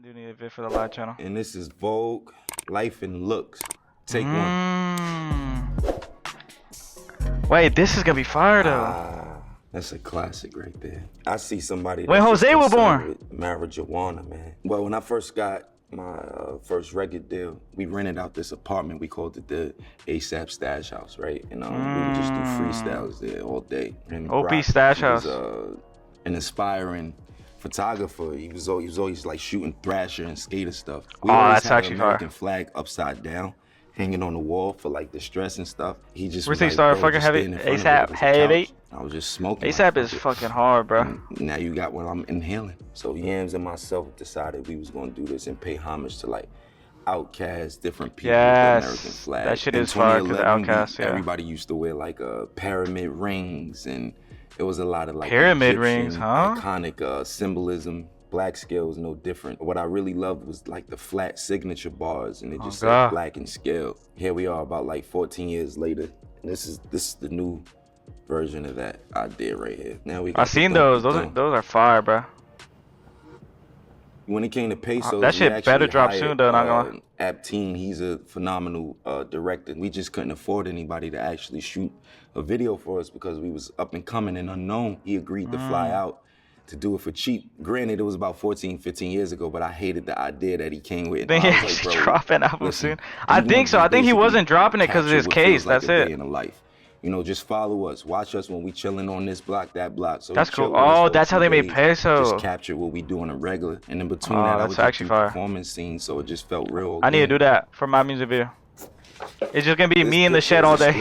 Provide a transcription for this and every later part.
do need a vid for the live channel. And this is Vogue, Life and Looks. Take one. Wait, this is gonna be fire though. That's a classic right there. I see somebody. When Jose was born. Marijuana, man. Well, when I first got my first record deal, we rented out this apartment. We called it the ASAP Stash House, right? And we would just do freestyles there all day. And OP Brock, Stash he was, House. An aspiring photographer. He was always like shooting Thrasher and skater stuff. Oh, that's actually fire. American flag upside down, hanging on the wall for like the stress and stuff. He just Where's he started fucking heavy? ASAP heavy. I was just smoking. ASAP is fucking hard, bro. And now you got what I'm inhaling. So Yams and myself decided we was gonna do this and pay homage to like Outkast, different people with the American flag. That shit is fire because Outkast, yeah. Everybody used to wear like pyramid rings, and it was a lot of like pyramid Egyptian, rings, huh? Iconic symbolism. Black scale was no different. What I really loved was like the flat signature bars, and it just said black and scale. Here we are about like 14 years later. And this is the new version of that I did right here. Now we. I seen those. Those are fire, bro. When it came to pesos, that shit better drop soon though. Not gonna. Abteen, he's a phenomenal director. We just couldn't afford anybody to actually shoot a video for us because we was up and coming and unknown. He agreed to fly out to do it for cheap. Granted, it was about 14, 15 years ago, but I hated the idea that he came with. Think he's actually dropping album soon? I think so. I think he wasn't dropping it because of his case. That's it. In a life. You know, just follow us. Watch us when we chilling on this block, that block. So that's cool. Oh, that's how they made peso. Just capture what we do on a regular. And in between that, I would do performance scenes, so it just felt real. I need to do that for my music video. It's just gonna be me in the shed all day.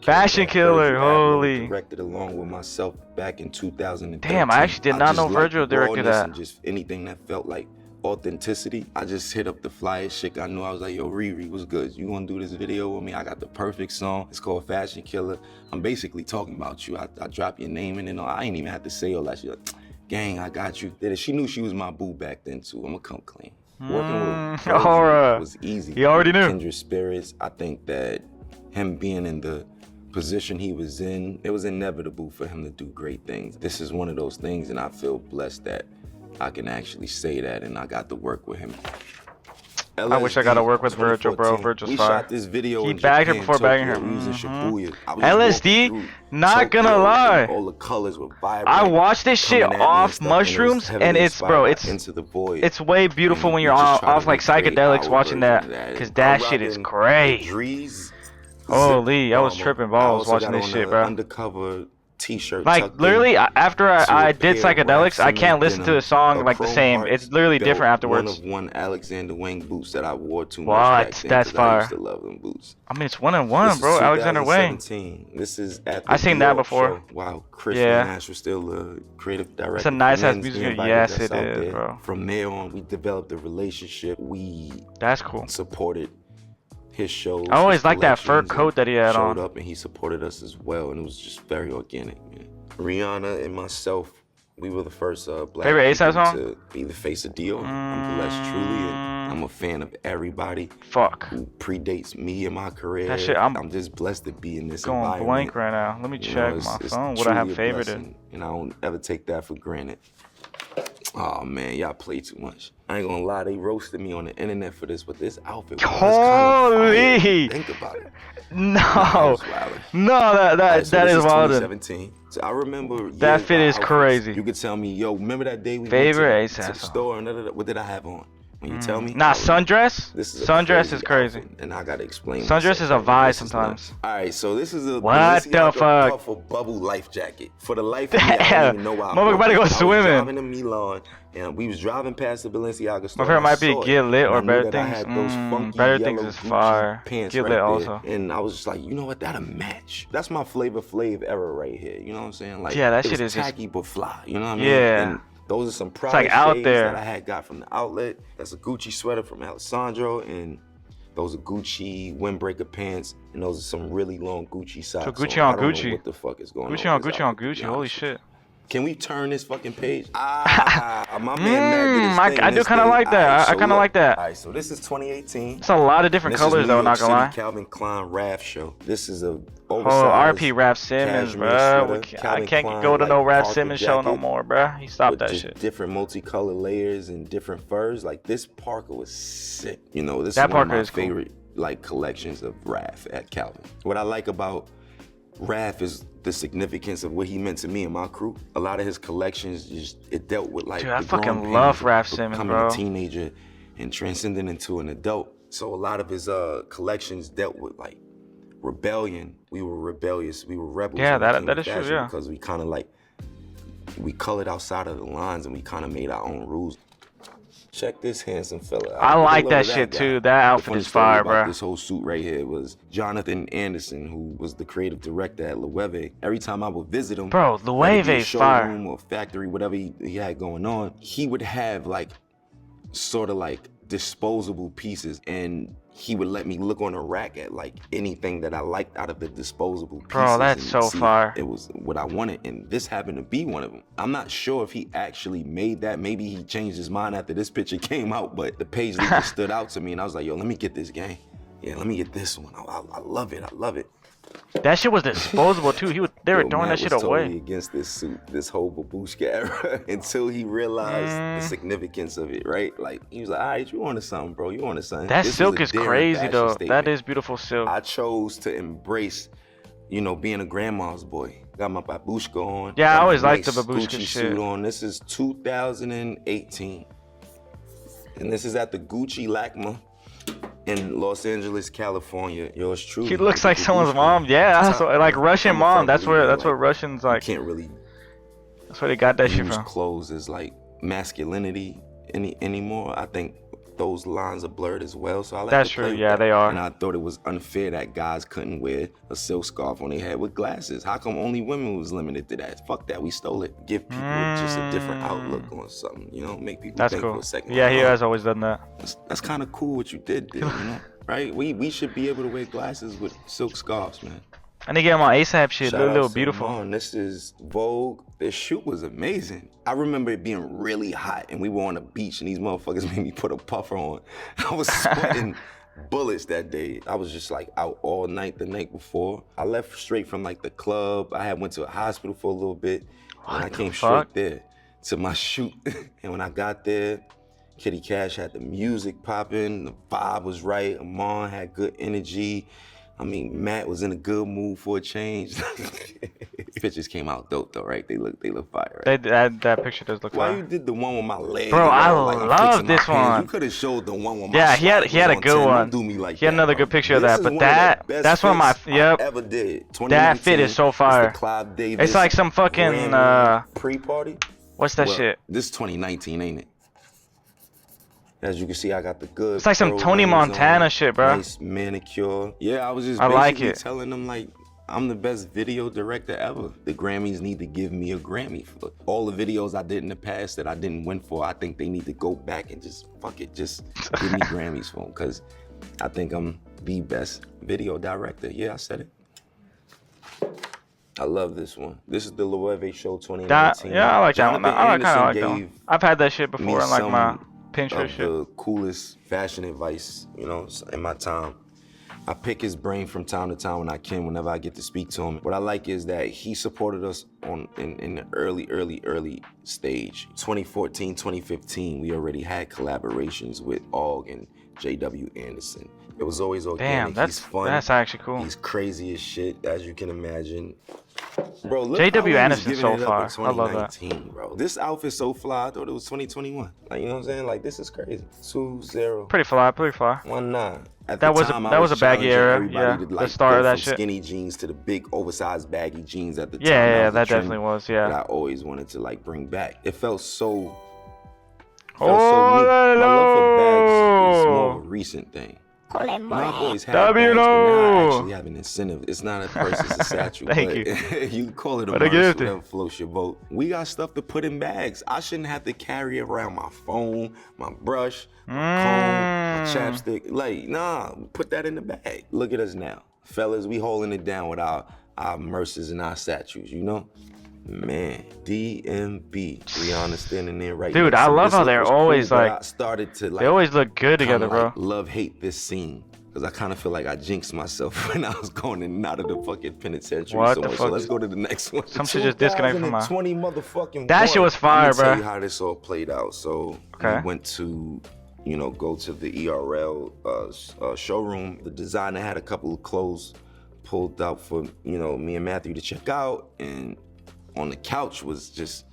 Fashion Killer, holy. Directed along with myself back in 2013. Damn, I actually did not know Virgil directed that. Just anything that felt like authenticity. I just hit up the flyest chick I knew. I was like, yo, Riri, what's good? You wanna do this video with me? I got the perfect song. It's called Fashion Killer. I'm basically talking about you. I drop your name in and I ain't even have to say all that. She's like, gang, I got you. She knew she was my boo back then too. I'm gonna come clean. Working with Virgil was easy. He already knew. Kindred spirits. I think that him being in the position he was in, it was inevitable for him to do great things. This is one of those things, and I feel blessed that I can actually say that, and I got to work with him. I wish I got to work with Virgil, bro. Virgil's fire. This video he bagged her before bagging her. LSD, not gonna lie. All the colors were vibrant. I watched this shit off mushrooms, and it's, bro, it's way beautiful when you're off like psychedelics watching that, because that shit is great. Holy, I was tripping balls watching this shit, bro. Undercover T-shirt. Like literally, after I did psychedelics, I can't listen to the song like the same. It's literally different afterwards. One Alexander Wang boots that I wore too much. What? That's fire. I used to love them boots. I mean, it's 1-on-1, bro. Alexander Wang. This is at I seen that before. Show. Wow, Chris Nash was still a creative director. It's a nice ass music video. Yes, it is, bro. From there on, we developed a relationship. That's cool. Supported his shows. I always liked that fur coat that he had on. Showed up and he supported us as well, and it was just very organic, man. Rihanna and myself, we were the first black people to be the face of Dior. I'm blessed truly, and I'm a fan of everybody who predates me in my career. That shit, I'm just blessed to be in this environment. Going blank right now. Let me check my phone. What I have favorited, and I don't ever take that for granted. Oh man, y'all play too much. I ain't gonna lie, they roasted me on the internet for this, but this outfit was kind of fire. Think about it. No, that is wild. 2017. So I remember that fit is crazy. You could tell me, yo, remember that day we went to the store and what did I have on? When you tell me, nah, sundress. Sundress is crazy, outfit, and I gotta explain. Sundress is a vibe sometimes. All right, so this is a what the fuck? For bubble life jacket. For the life of me, I don't even know why. Motherfucker about to go swimming. I was driving to Milan, and we was driving past the Balenciaga store. My favorite might be Get Lit or Better Things. Better Things is fire. Get Lit also. And I was just like, you know what? That'll match. That's my Flavor Flav era right here. You know what I'm saying? Like, yeah, that shit is tacky but fly. You know what I mean? Yeah. And those are some Prada like out shades there that I had got from the outlet. That's a Gucci sweater from Alessandro, and those are Gucci windbreaker pants, and those are some really long Gucci socks. So Gucci on I don't know Gucci. what the fuck is going on? Gucci on Gucci on Gucci. Holy shit. Can we turn this fucking page? My man Matt did his thing. I do kind of like that. I kind of like that. All right, so this is 2018. It's a lot of different colors though, not gonna lie. Calvin Klein Raph show. This is a RP Raph Simmons, bro. I can't go to no Raph Simmons show no more, bro. He stopped that shit. Different multicolored layers and different furs. Like this Parker was sick. You know, this is one of my favorite like collections of Raph at Calvin. What I like about Raph is the significance of what he meant to me and my crew. A lot of his collections it dealt with like. Dude, I fucking love Raph Simmons, becoming a teenager and transcending into an adult. So a lot of his collections dealt with like rebellion. We were rebellious. We were rebels. Yeah, that is true. Yeah. Because we kind of like we colored outside of the lines and we kind of made our own rules. Check this handsome fella. I like that shit too. That outfit is fire, bro. This whole suit right here was Jonathan Anderson, who was the creative director at Loewe. Every time I would visit him, bro, Loewe's fire. Showroom or factory, whatever he had going on, he would have like sort of like disposable pieces, and he would let me look on a rack at like anything that I liked out of the disposable pieces. Bro, that's so fire. It was what I wanted, and this happened to be one of them. I'm not sure if he actually made that. Maybe he changed his mind after this picture came out, but the Paisley just stood out to me, and I was like, yo, let me get this gang. Yeah, let me get this one. I love it. I love it. That shit was disposable too. They were throwing that shit away. Totally against this suit, this whole babushka era, until he realized the significance of it, right? Like he was like, all right, you onto something, bro. You onto something. That silk is crazy though. That is beautiful silk. I chose to embrace, you know, being a grandma's boy. Got my babushka on. Yeah, I always liked the babushka Gucci shit. Suit on. This is 2018, and this is at the Gucci LACMA in Los Angeles, California. Yours truly. He looks like someone's mom. Yeah, so, like Russian mom. That's what Russians like. You can't really. That's where they got that shit use from. Clothes as like masculinity anymore. I think those lines are blurred as well. So I like that's true. Yeah, they are. And I thought it was unfair that guys couldn't wear a silk scarf on their head with glasses. How come only women was limited to that? Fuck that. We stole it. Give people just a different outlook on something. You know, make people think for a second. Yeah, he has always done that. That's kind of cool what you did there, you know? Right? We should be able to wear glasses with silk scarves, man. I need to get him on ASAP shit. Shout little beautiful. Simone. This is Vogue. This shoot was amazing. I remember it being really hot, and we were on the beach, and these motherfuckers made me put a puffer on. I was sweating bullets that day. I was just like out all night the night before. I left straight from like the club. I had went to a hospital for a little bit, and I came straight there to my shoot. And when I got there, Kitty Cash had the music popping. The vibe was right. Amon had good energy. I mean, Matt was in a good mood for a change. Pictures came out dope though, right? They look fire, right? That picture does look fire. Why you did the one with my leg? Bro, I love this one. You could have showed the one with my he had a good one. Don't do me like he had another good picture of that, but that's one of my ever did. That fit is so fire. It's like some fucking pre-party. What's that shit? This is 2019, ain't it? As you can see, I got the good. It's like some Tony Montana shit, bro. Nice manicure. Yeah, I was just basically telling them like I'm the best video director ever. The Grammys need to give me a Grammy for all the videos I did in the past that I didn't win for. I think they need to go back and just fuck it, just give me Grammys for them, because I think I'm the best video director. Yeah, I said it. I love this one. This is the Loewe Show 2019. Yeah, I like that one. I kind of like that one. I've had that shit before in like my Pinterest shit. The coolest fashion advice, you know, in my time. I pick his brain from time to time when I can, whenever I get to speak to him. What I like is that he supported us in the early stage. 2014, 2015, we already had collaborations with Og and J.W. Anderson. It was always organic. Damn, He's fun. That's actually cool. He's crazy as shit, as you can imagine. Bro, look J.W. how Anderson's so far. I love that. Bro. This outfit's so fly. I thought it was 2021. Like, you know what I'm saying? Like, this is crazy. 2-0. Pretty fly, pretty fly. 1-9. That was a baggy era. Yeah, the start of that shit. Skinny jeans to the big oversized baggy jeans at the time. Yeah, that definitely was. Yeah. That I always wanted to like bring back. It felt so. Neat. My love for bags is more of a recent thing. I've always had bags, but now I actually have an incentive. It's not a purse, it's a satchel. Thank you. You can call it a purse, whatever floats your boat. We got stuff to put in bags. I shouldn't have to carry around my phone, my brush, my comb, my chapstick. Like, nah, put that in the bag. Look at us now. Fellas, we holding it down with our Mercers and our satchels, you know? Man, DMB, Rihanna standing there right Dude, next I to me. love how they're always cool, like, I started to like, they always look good together, bro. Like, love-hate this scene. Because I kind of feel like I jinxed myself when I was going in and out of the fucking penitentiary What so the much. fuck? So let's go to the next one. Some shit just disconnected from my... motherfucking That shit was fire, I'm bro. tell you how this all played out. So we went to, you know, go to the ERL showroom. The designer had a couple of clothes pulled out for, you know, me and Matthew to check out. And on the couch was just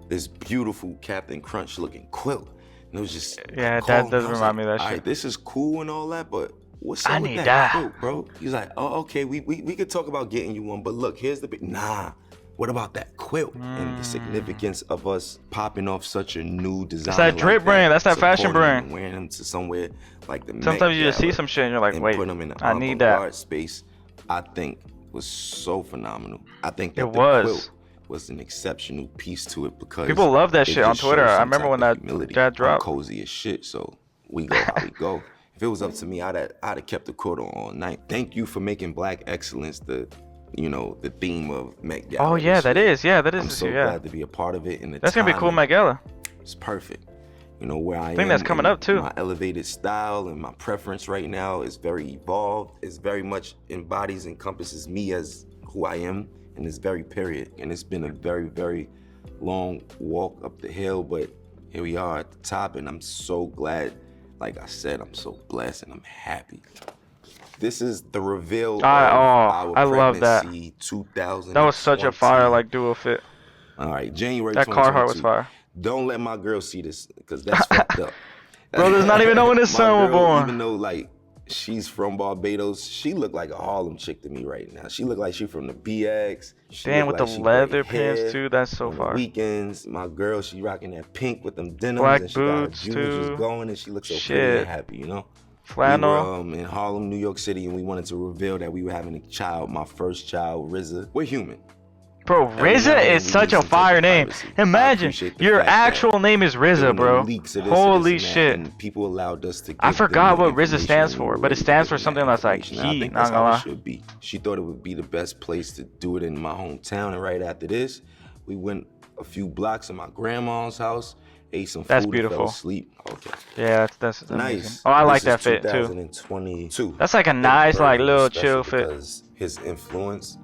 this beautiful Captain Crunch looking quilt. And it was just, yeah, that does remind me of that shit. All right, this is cool and all that, but what's up with that quilt, bro? He's like, oh, okay, we could talk about getting you one, but look, here's the big, nah, what about that quilt? And the significance of us popping off such a new design. That's that drip brand, that's that fashion brand. Wearing them to somewhere like the sometimes you just see some shit and you're like, wait, I need that. Space, I think was so phenomenal. I think that the quilt was an exceptional piece to it because people love that shit on Twitter. I remember when that dropped. I'm cozy as shit, so we go how we go. If it was up to me, I'd have kept the quilt on all night. Thank you for making Black excellence the theme of Met Gala. Oh yeah, that is. Yeah, that is. I'm so glad to be a part of it. And that's gonna be cool, Met Gala. It's perfect. You know where I think that's coming up too. My elevated style and my preference right now is very evolved. It's very much encompasses me as who I am. And it's very period. And it's been a very, very long walk up the hill, but here we are at the top, and I'm so glad. Like I said, I'm so blessed and I'm happy. This is the reveal of our I love that. 2000. That was such a fire like duo fit. All right, January that 2022. Carhartt was fire. Don't let my girl see this, because that's fucked up. Bro, there's not even know when his son was born. Even though like she's from Barbados, she looked like a Harlem chick to me right now. She looked like she from the BX. Damn, with the leather pants too, that's so far. Weekends, my girl, she rocking that pink with them denims. Black and she boots got her too. just going, and she looks so pretty and happy, you know. Flannel. We were in Harlem, New York City, and we wanted to reveal that we were having a child, my first child, RZA. We're human. Bro, RZA is such a fire name. Imagine your actual name is RZA, bro. Holy shit. And people allowed us to. I forgot what RZA stands for, but it stands for something that's like he. Not gonna lie. Should be. She thought it would be the best place to do it in my hometown, and right after this, we went a few blocks in my grandma's house, ate some food, that's beautiful. And fell asleep. Okay. Yeah, that's nice. Amazing. Oh, I like that fit too. 2022. That's like a nice, like little chill fit. Because his influence,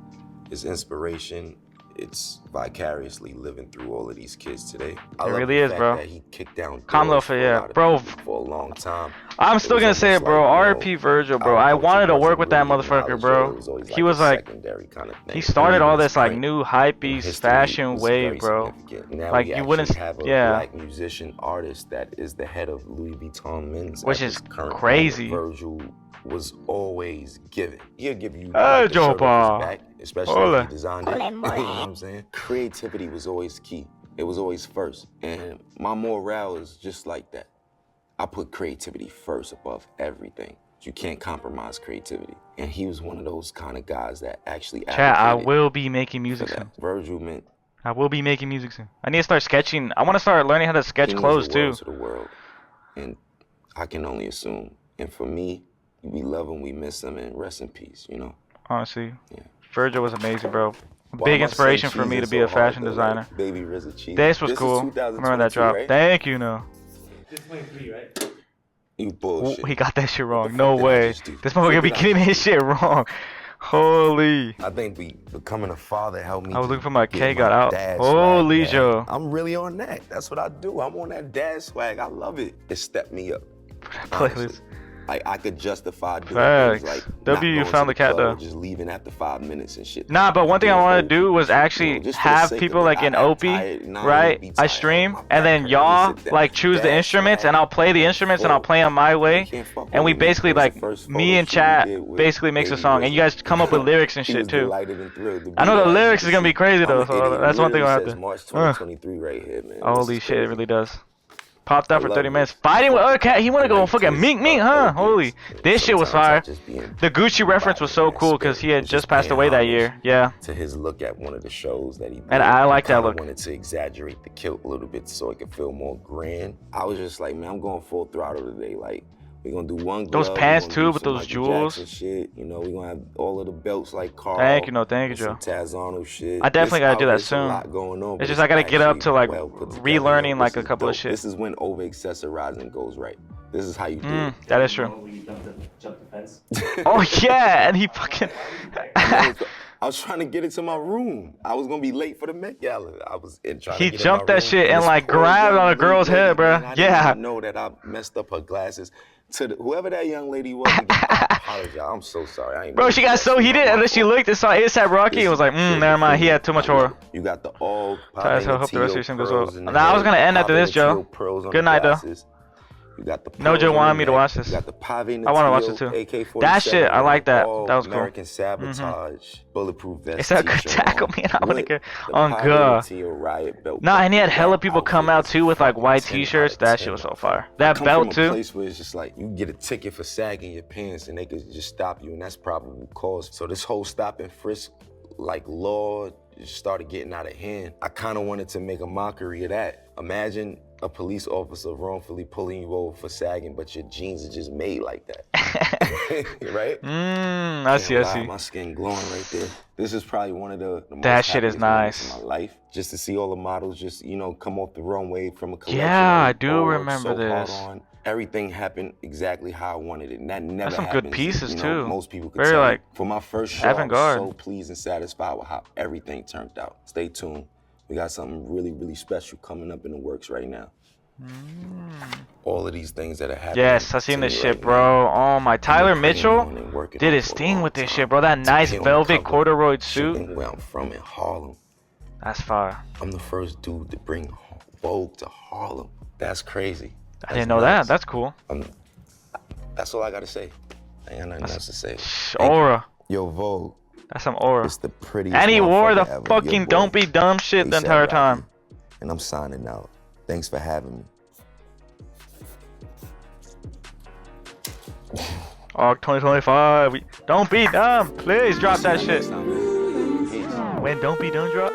his inspiration. It's vicariously living through all of these kids today. It really is, bro. That he kicked down bro. For a long time. I'm still gonna say it, bro. R.I.P. Virgil, bro. I wanted to work with that motherfucker, bro. He was like, he started all this like new hypebeast fashion wave, bro. Like you wouldn't, have a black musician artist that is the head of Louis Vuitton men's, which is crazy. Virgil was always given. He'll give you back, especially if he designed it. You know what I'm saying? Creativity was always key. It was always first. And my morale is just like that. I put creativity first above everything. You can't compromise creativity. And he was one of those kind of guys that actually Chat, I will be making music soon. Virgil meant. I will be making music soon. I need to start sketching. I want to start learning how to sketch clothes too. To the world. And I can only assume. And for me, we love him, we miss him, and rest in peace, you know? Honestly. Yeah. Virgil was amazing, bro. Big inspiration for me to be a fashion designer. Like Baby RZA cheese. This was cool. I remember that drop. Right? Thank you, no. This is 23, right? You bullshit. He got that shit wrong. No way. This motherfucker be getting his shit wrong. Holy. I think becoming a father helped me. I was looking for my K got out. Holy Joe. I'm really on that. That's what I do. I'm on that dad swag. I love it. It stepped me up. Playlist. Like I could justify doing Facts. things like W, you found the cat though. Just leaving after 5 minutes and shit. Nah, but one thing I wanted to do was actually have people like in OP, right? I stream and then y'all like choose the instruments and I'll play the instruments and I'll play them my way. And we basically like me and chat basically makes a song and you guys come up with lyrics and shit too. I know the lyrics is gonna be crazy though, so that's one thing I have to. March 2023 right here, man. Holy shit, it really does. Popped out for 30 minutes. Fighting with other cat. He wanna go fucking mink, huh? Holy. This shit was fire. The Gucci reference was so cool because he had just passed away that year. Yeah. To his look at one of the shows that he did. And I like that look. I wanted to exaggerate the kilt a little bit so it could feel more grand. I was just like, man, I'm going full throttle today. Like, We're gonna do one glove. Those pants we too do with some those Michael jewels. Jackson shit. You know, we're gonna have all of the belts like Carl. Thank you, thank you, Joe. Some Taz Arnold shit. I definitely gotta do that soon. A lot going on, it's just I gotta get up to like relearning like a couple of shit. This is when over accessorizing goes right. This is how you do it. That is true. When you jump the fence. Oh yeah, and he fucking. I was trying to get into my room. I was gonna be late for the Met Gala. I was trying He to get jumped in my that room, shit and like grabbed on a girl's head, bro. I didn't know that I messed up her glasses. To whoever that young lady was, I apologize. I'm so sorry. I ain't Bro, she got so heated and then she looked and saw ASAP Rocky and was like, never mind. He had too much horror. You got the all. I hope the rest of your goes well. Nah, I was gonna end after this, Joe. Good night, though. You got the no, Joe wanted me to watch this. You got the Pave I want to watch it too. AK-47, that shit, I like that. That was cool. American Sabotage, Bulletproof Vest. It's that good tackle, man. I want to get on God. Nah, and he had hella people come out too with like white t-shirts. That shit was so fire. That belt too. From a place where it's just like you get a ticket for sagging your pants and they could just stop you, and that's probable cause. So this whole stop and frisk like law just started getting out of hand. I kind of wanted to make a mockery of that. Imagine a police officer wrongfully pulling you over for sagging, but your jeans are just made like that. Right? I see. My skin glowing right there. This is probably one of the most that shit is nice. In my life. Just to see all the models just, you know, come off the runway from a collection. Yeah, I do remember this. Everything happened exactly how I wanted it, and that never some happens. Good pieces too. Most people could very tell like for my first show, I was so pleased and satisfied with how everything turned out. Stay tuned. We got something really, really special coming up in the works right now. All of these things that are happening. Yes, I seen this shit, bro. Oh my, Tyler Mitchell did his thing with this shit, bro. That nice velvet corduroy suit. Where I'm from in Harlem. That's fire. I'm the first dude to bring Vogue to Harlem. That's crazy. I didn't know that. That's cool. That's all I gotta say. I ain't got nothing else to say. Aura. Yo, Vogue. That's some aura. It's the prettiest. And he wore the fucking don't be dumb shit the entire time. And I'm signing out. Thanks for having me. Arc 2025. Don't be dumb. Please drop that shit. When Don't Be Dumb drop?